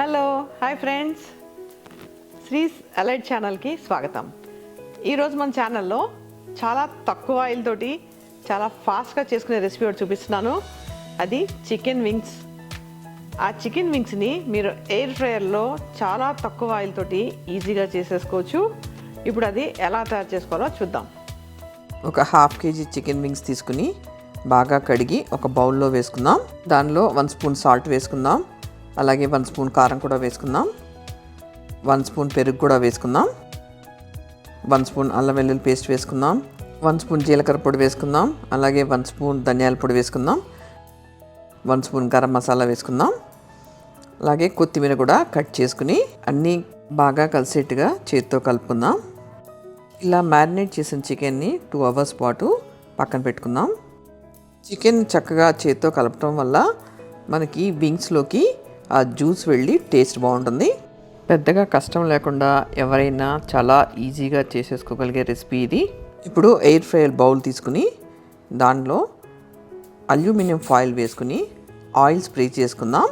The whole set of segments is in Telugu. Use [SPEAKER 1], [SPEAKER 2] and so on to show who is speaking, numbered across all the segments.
[SPEAKER 1] హలో హాయ్ ఫ్రెండ్స్, sreeselite ఛానల్కి స్వాగతం. ఈరోజు మన ఛానల్లో చాలా తక్కువ ఆయిల్ తోటి చాలా ఫాస్ట్గా చేసుకునే రెసిపీ ఒకటి చూపిస్తున్నాను. అది చికెన్ వింగ్స్. ఆ చికెన్ వింగ్స్ని మీరు ఎయిర్ ఫ్రైయర్లో చాలా తక్కువ ఆయిల్ తోటి ఈజీగా చేసేసుకోవచ్చు. ఇప్పుడు అది ఎలా తయారు చేసుకోవాలో చూద్దాం.
[SPEAKER 2] ఒక హాఫ్ కేజీ చికెన్ వింగ్స్ తీసుకుని బాగా కడిగి ఒక బౌల్లో వేసుకుందాం. దానిలో 1 స్పూన్ సాల్ట్ వేసుకుందాం. అలాగే 1 స్పూన్ కారం కూడా వేసుకుందాం. 1 స్పూన్ పెరుగు కూడా వేసుకుందాం. 1 స్పూన్ అల్లం వెల్లుల్లి పేస్ట్ వేసుకుందాం. 1 స్పూన్ జీలకర్ర పొడి వేసుకుందాం. అలాగే 1 స్పూన్ ధనియాల పొడి వేసుకుందాం. 1 స్పూన్ గరం మసాలా వేసుకుందాం. అలాగే కొత్తిమీర కూడా కట్ చేసుకుని అన్నీ బాగా కలిసేట్టుగా చేతితో కలుపుకుందాం. ఇలా మ్యారినేట్ చేసిన చికెన్ని 2 అవర్స్ పాటు పక్కన పెట్టుకుందాం. చికెన్ చక్కగా చేతితో కలపటం వల్ల మనకి వింగ్స్లోకి ఆ జ్యూస్ వెళ్ళి టేస్ట్ బాగుంటుంది. పెద్దగా కష్టం లేకుండా ఎవరైనా చాలా ఈజీగా చేసేసుకోగలిగే రెసిపీ ఇది. ఇప్పుడు ఎయిర్ ఫ్రైయర్ బౌల్ తీసుకుని దానిలో అల్యూమినియం ఫాయిల్ వేసుకుని ఆయిల్ స్ప్రే చేసుకుందాం.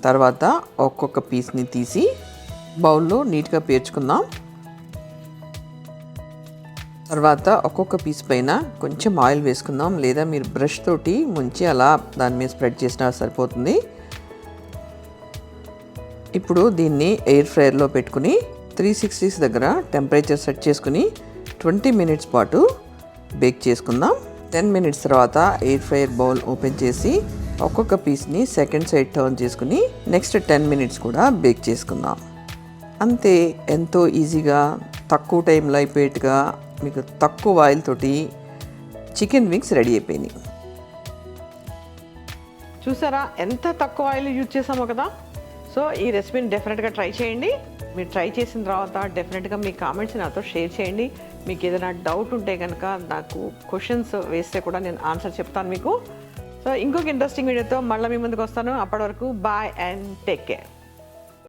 [SPEAKER 2] తర్వాత ఒక్కొక్క పీస్ని తీసి బౌల్లో నీట్గా పేర్చుకుందాం. తర్వాత ఒక్కొక్క పీస్ పైన కొంచెం ఆయిల్ వేసుకుందాం, లేదా మీరు బ్రష్ తోటి ముంచి అలా దాని మీద స్ప్రెడ్ చేసినా సరిపోతుంది. ఇప్పుడు దీన్ని ఎయిర్ ఫ్రైయర్లో పెట్టుకుని 360 దగ్గర టెంపరేచర్ సెట్ చేసుకుని 20 మినిట్స్ పాటు బేక్ చేసుకుందాం. 10 మినిట్స్ తర్వాత ఎయిర్ ఫ్రైయర్ బౌల్ ఓపెన్ చేసి ఒక్కొక్క పీస్ని సెకండ్ సైడ్ టర్న్ చేసుకుని నెక్స్ట్ 10 మినిట్స్ కూడా బేక్ చేసుకుందాం. అంతే, ఎంతో ఈజీగా తక్కువ టైంలో అయిపోయేట్టుగా మీకు తక్కువ ఆయిల్ తోటి చికెన్ వింగ్స్ రెడీ అయిపోయినాయి.
[SPEAKER 1] చూసారా ఎంత తక్కువ ఆయిల్ యూజ్ చేసామో కదా. సో ఈ రెసిపీని డెఫినెట్గా ట్రై చేయండి. మీరు ట్రై చేసిన తర్వాత డెఫినెట్గా మీ కామెంట్స్ నాతో షేర్ చేయండి. మీకు ఏదైనా డౌట్ ఉంటే కనుక నాకు క్వశ్చన్స్ వేస్తే కూడా నేను ఆన్సర్ చెప్తాను మీకు. సో ఇంకొక ఇంట్రెస్టింగ్ వీడియోతో మళ్ళీ మీ ముందుకు వస్తాను. అప్పటి వరకు బాయ్ అండ్ టేక్ కేర్.